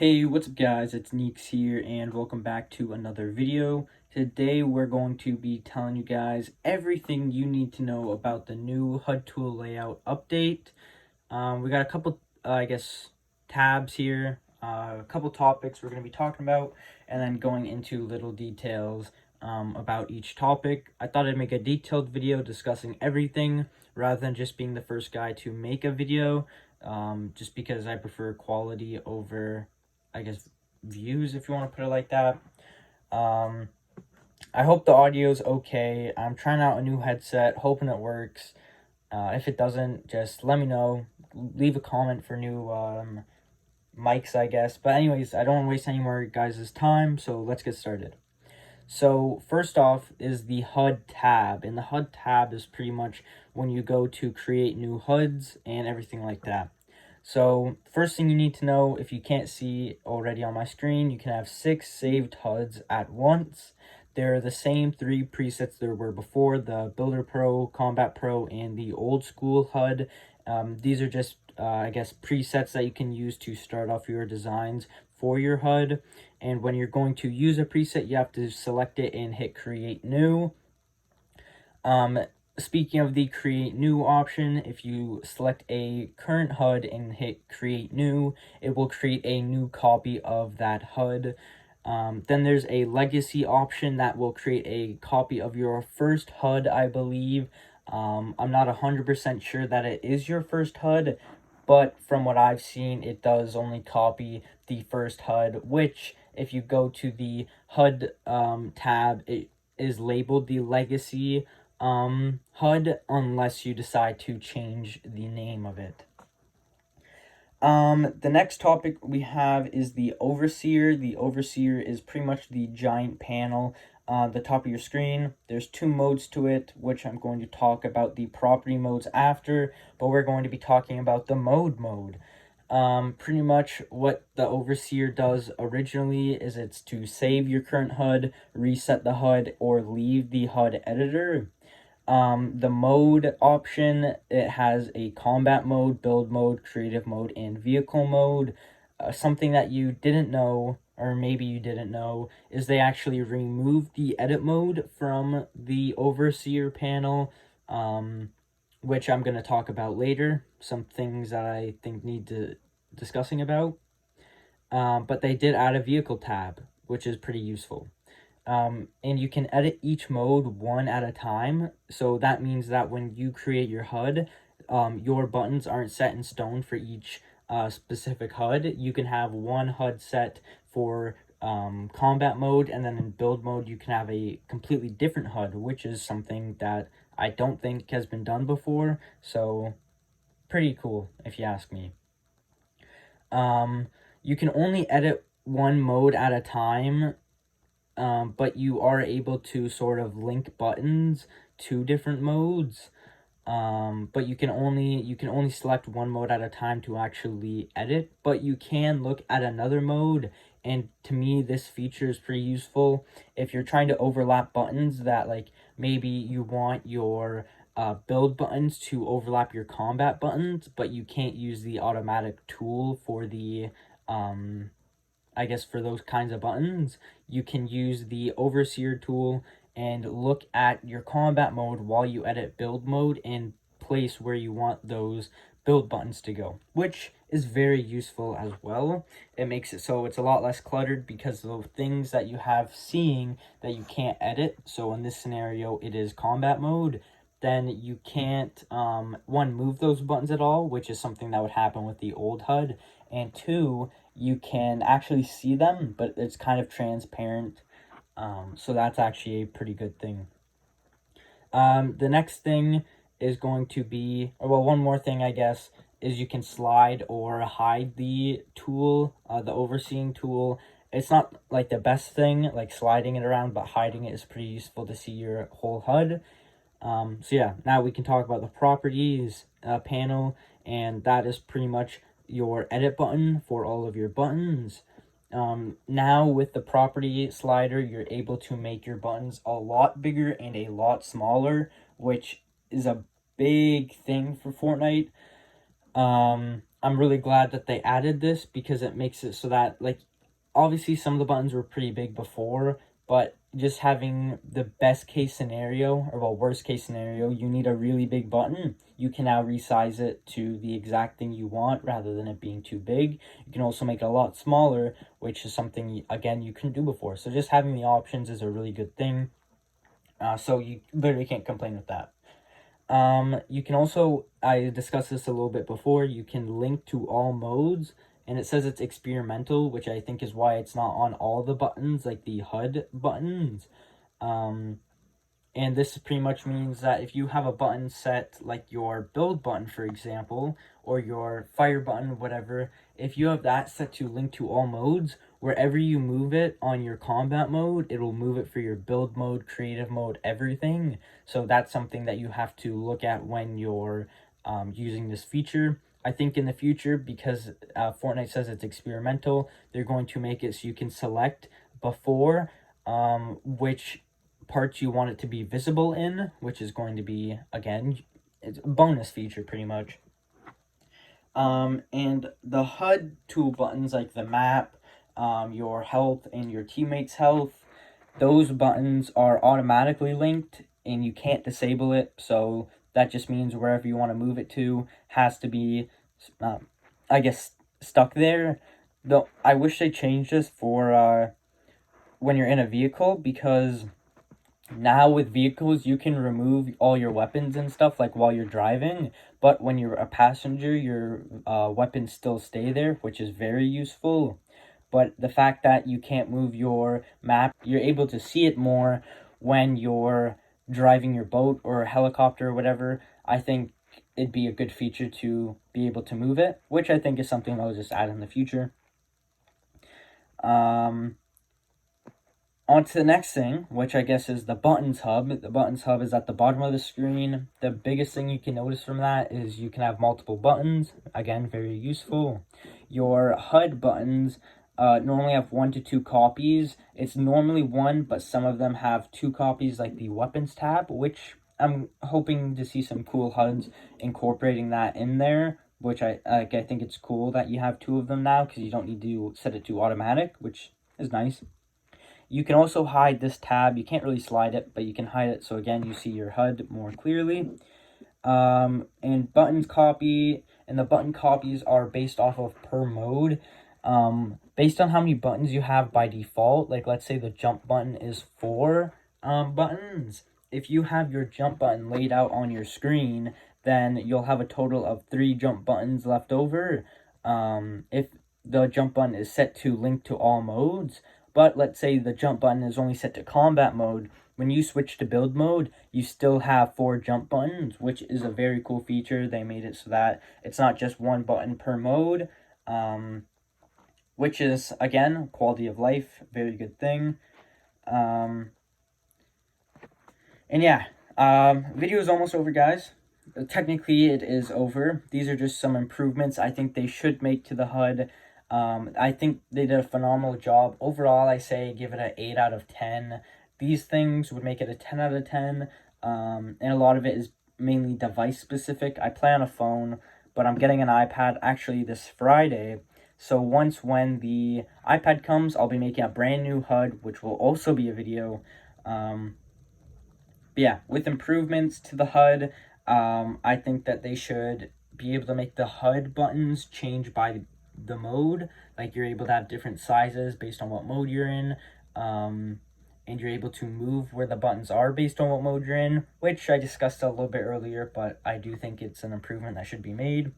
Hey, what's up guys, it's Neeks here and welcome back to another video. Today we're going to be telling you guys everything you need to know about the new HUD tool layout update. We got a couple, tabs here, a couple topics we're going to be talking about, and then going into little details about each topic. I thought I'd make a detailed video discussing everything rather than just being the first guy to make a video, just because I prefer quality over views, if you want to put it like that. I hope the audio's okay. I'm trying out a new headset, hoping it works. If it doesn't, just let me know. Leave a comment for new mics, I guess. But anyways, I don't want to waste any more guys' time, so let's get started. So first off is the HUD tab, and the HUD tab is pretty much when you go to create new HUDs and everything like that. So first thing you need to know, if you can't see already on my screen, you can have 6 saved HUDs at once. They're the same 3 presets there were before, the Builder Pro, Combat Pro, and the old school HUD. These are just, presets that you can use to start off your designs for your HUD. And when you're going to use a preset, you have to select it and hit Create New. Speaking of the create new option, if you select a current HUD and hit create new, it will create a new copy of that HUD. Then there's a legacy option that will create a copy of your first HUD, I believe. I'm not 100% sure that it is your first HUD, but from what I've seen, it does only copy the first HUD, which if you go to the HUD tab, it is labeled the legacy HUD unless you decide to change the name of it. The next topic we have is the overseer. The overseer is pretty much the giant panel on the top of your screen. There's 2 modes to it, which I'm going to talk about the property modes after, but we're going to be talking about the mode. Pretty much what the overseer does originally is it's to save your current HUD, reset the HUD, or leave the HUD editor. The mode option, it has a combat mode, build mode, creative mode, and vehicle mode. Something that you didn't know, or maybe you didn't know, is they actually removed the edit mode from the overseer panel, which I'm going to talk about later. Some things that I think need to discussing about. But they did add a vehicle tab, which is pretty useful. And you can edit each mode one at a time. So that means that when you create your HUD, your buttons aren't set in stone for each specific HUD. You can have one HUD set for combat mode, and then in build mode, you can have a completely different HUD, which is something that I don't think has been done before. So pretty cool, if you ask me. You can only edit one mode at a time, but you are able to sort of link buttons to different modes. But you can only select one mode at a time to actually edit, but you can look at another mode. And to me, this feature is pretty useful if you're trying to overlap buttons that, like, maybe you want your build buttons to overlap your combat buttons, but you can't use the automatic tool for the for those kinds of buttons. You can use the overseer tool and look at your combat mode while you edit build mode and place where you want those build buttons to go, which is very useful as well. It makes it so it's a lot less cluttered because of the things that you have seeing that you can't edit. So in this scenario, it is combat mode. Then you can't, one, move those buttons at all, which is something that would happen with the old HUD. And 2, you can actually see them, but it's kind of transparent. So that's actually a pretty good thing. The next thing is going to be, one more thing, I guess, is you can slide or hide the tool, the overseeing tool. It's not like the best thing, like sliding it around, but hiding it is pretty useful to see your whole HUD. So yeah, now we can talk about the properties panel, and that is pretty much your edit button for all of your buttons. Now with the property slider, you're able to make your buttons a lot bigger and a lot smaller, which is a big thing for Fortnite. I'm I'm really glad that they added this because it makes it so that, like, obviously some of the buttons were pretty big before, but just having the best case scenario, or well, worst case scenario, you need a really big button. You can now resize it to the exact thing you want rather than it being too big. You can also make it a lot smaller, which is something, again, you couldn't do before. So just having the options is a really good thing. So you literally can't complain with that. You can also, I discussed this a little bit before, you can link to all modes, and it says it's experimental, which I think is why it's not on all the buttons, like the HUD buttons. And this pretty much means that if you have a button set, like your build button, for example, or your fire button, whatever, if you have that set to link to all modes, wherever you move it on your combat mode, it will move it for your build mode, creative mode, everything. So that's something that you have to look at when you're using this feature. I think in the future, because Fortnite says it's experimental, they're going to make it so you can select before which parts you want it to be visible in, which is going to be, again, it's a bonus feature pretty much. And the HUD tool buttons, like the map, your health, and your teammates' health, those buttons are automatically linked and you can't disable it. So that just means wherever you want to move it to has to be, I guess, stuck there. Though I wish they changed this for when you're in a vehicle, because now with vehicles you can remove all your weapons and stuff like while you're driving, but when you're a passenger your weapons still stay there, which is very useful. But the fact that you can't move your map, you're able to see it more when you're driving your boat or helicopter or whatever. I think it'd be a good feature to be able to move it, which I think is something I'll just add in the future. On to the next thing, which I guess is the buttons hub. The buttons hub is at the bottom of the screen. The biggest thing you can notice from that is you can have multiple buttons. Again, very useful. Your HUD buttons normally have 1 to 2 copies. It's normally 1, but some of them have 2 copies, like the weapons tab, which I'm hoping to see some cool HUDs incorporating that in there, which I think it's cool that you have 2 of them now because you don't need to set it to automatic, which is nice. You can also hide this tab. You can't really slide it, but you can hide it. So again, you see your HUD more clearly. And buttons copy, and the button copies are based off of per mode. Based on how many buttons you have by default, like let's say the jump button is 4 buttons. If you have your jump button laid out on your screen, then you'll have a total of 3 jump buttons left over. If the jump button is set to link to all modes, but let's say the jump button is only set to combat mode, when you switch to build mode, you still have 4 jump buttons, which is a very cool feature. They made it so that it's not just 1 button per mode, which is, again, quality of life, very good thing. And yeah, video is almost over, guys. Technically, it is over. These are just some improvements I think they should make to the HUD. I think they did a phenomenal job. Overall, I say give it an 8 out of 10. These things would make it a 10 out of 10. And a lot of it is mainly device specific. I play on a phone, but I'm getting an iPad actually this Friday. So when the iPad comes, I'll be making a brand new HUD, which will also be a video. But yeah, with improvements to the HUD, I think that they should be able to make the HUD buttons change by the mode. Like you're able to have different sizes based on what mode you're in. And you're able to move where the buttons are based on what mode you're in, which I discussed a little bit earlier, but I do think it's an improvement that should be made.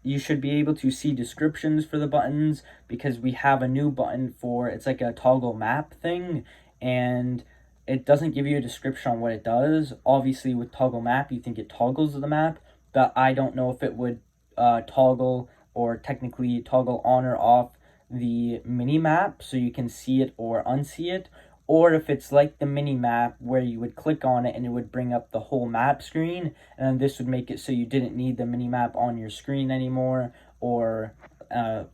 You should be able to see descriptions for the buttons because we have a new button for, it's like a toggle map thing, and it doesn't give you a description on what it does. Obviously, with toggle map, you think it toggles the map, but I don't know if it would toggle or technically toggle on or off the mini map so you can see it or unsee it, or if it's like the mini map where you would click on it and it would bring up the whole map screen, and this would make it so you didn't need the mini map on your screen anymore, or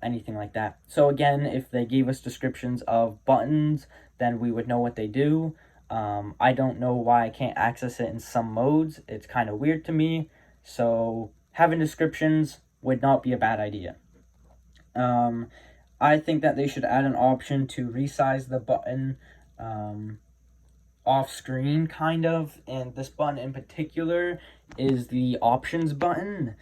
anything like that. So again, if they gave us descriptions of buttons, then we would know what they do. I don't know why I can't access it in some modes. It's kind of weird to me. So having descriptions would not be a bad idea. I think that they should add an option to resize the button off screen, kind of, and this button in particular is the options button.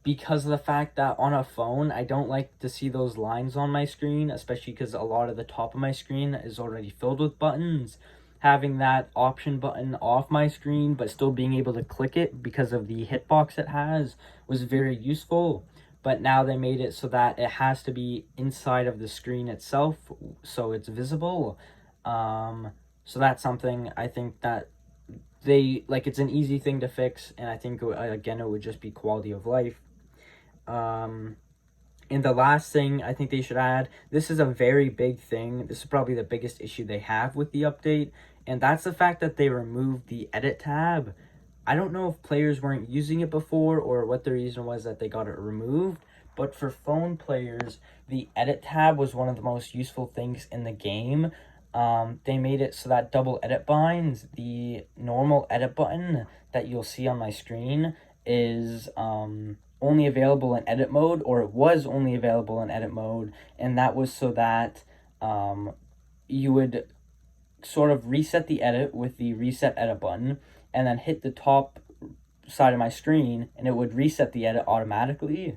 Because of the fact that on a phone, I don't like to see those lines on my screen, especially because a lot of the top of my screen is already filled with buttons. Having that option button off my screen, but still being able to click it because of the hitbox it has, was very useful. But now they made it so that it has to be inside of the screen itself, so it's visible. So that's something I think that it's an easy thing to fix, and I think, again, it would just be quality of life. And the last thing I think they should add, this is a very big thing. This is probably the biggest issue they have with the update, and that's the fact that they removed the edit tab. I don't know if players weren't using it before or what the reason was that they got it removed, but for phone players, the edit tab was one of the most useful things in the game. They made it so that double edit binds, the normal edit button that you'll see on my screen, is only available in edit mode, or it was only available in edit mode, and that was so that you would sort of reset the edit with the reset edit button, and then hit the top side of my screen, and it would reset the edit automatically.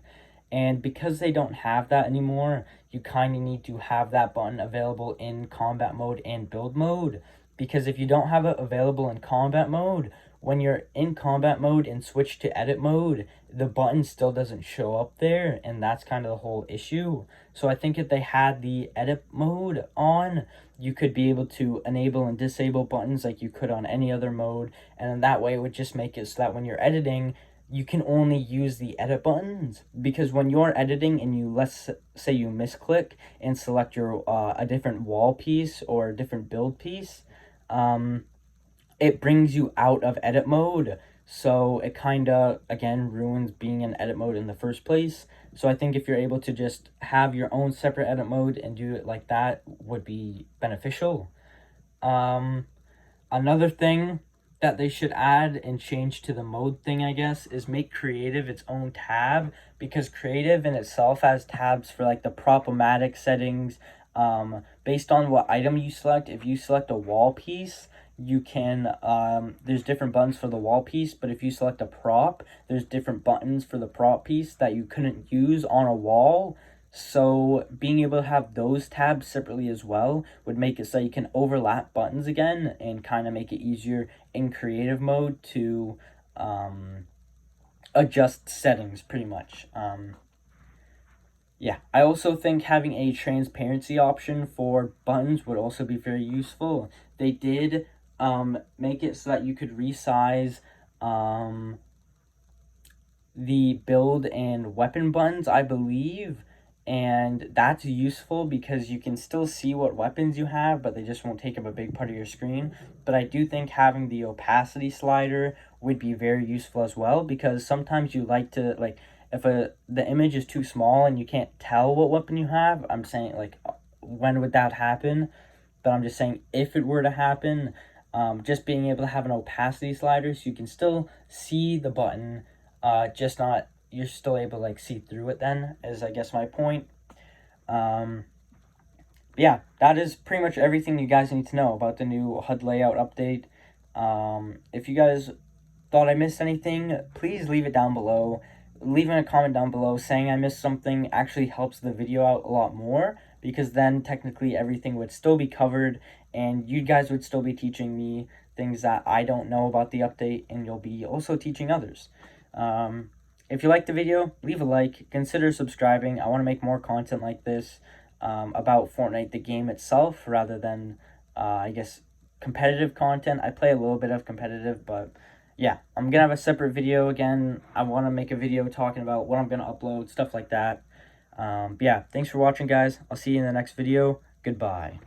And because they don't have that anymore, you kind of need to have that button available in combat mode and build mode, because if you don't have it available in combat mode, when you're in combat mode and switch to edit mode, the button still doesn't show up there, and that's kind of the whole issue. So I think if they had the edit mode on, you could be able to enable and disable buttons like you could on any other mode, and that way it would just make it so that when you're editing, you can only use the edit buttons. Because when you're editing and you, let's say you misclick and select your a different wall piece or a different build piece, it brings you out of edit mode, so it kind of, again, ruins being in edit mode in the first place. So I think if you're able to just have your own separate edit mode and do it like that, would be beneficial. Another thing that they should add and change to the mode thing, I guess, is make creative its own tab, because creative in itself has tabs for like the problematic settings, based on what item you select. If you select a wall piece, you can, there's different buttons for the wall piece, but if you select a prop, there's different buttons for the prop piece that you couldn't use on a wall. So being able to have those tabs separately as well would make it so you can overlap buttons again and kind of make it easier in creative mode to adjust settings, pretty much. Yeah, I also think having a transparency option for buttons would also be very useful. They did make it so that you could resize the build and weapon buttons, I believe, and that's useful because you can still see what weapons you have, but they just won't take up a big part of your screen. But I do think having the opacity slider would be very useful as well, because sometimes you like to, like, if the image is too small and you can't tell what weapon you have, I'm saying, like, when would that happen? But I'm just saying, if it were to happen, just being able to have an opacity slider so you can still see the button, just not, you're still able to, like, see through it then, is, I guess, my point. Yeah, that is pretty much everything you guys need to know about the new HUD layout update. If you guys thought I missed anything, please leave it down below. Leaving a comment down below saying I missed something actually helps the video out a lot more, because then technically everything would still be covered and you guys would still be teaching me things that I don't know about the update, and you'll be also teaching others. If you liked the video, leave a like, consider subscribing. I want to make more content like this about Fortnite, the game itself, rather than, I guess, competitive content. I play a little bit of competitive, but yeah, I'm going to have a separate video again. I want to make a video talking about what I'm going to upload, stuff like that. Yeah, thanks for watching, guys. I'll see you in the next video. Goodbye.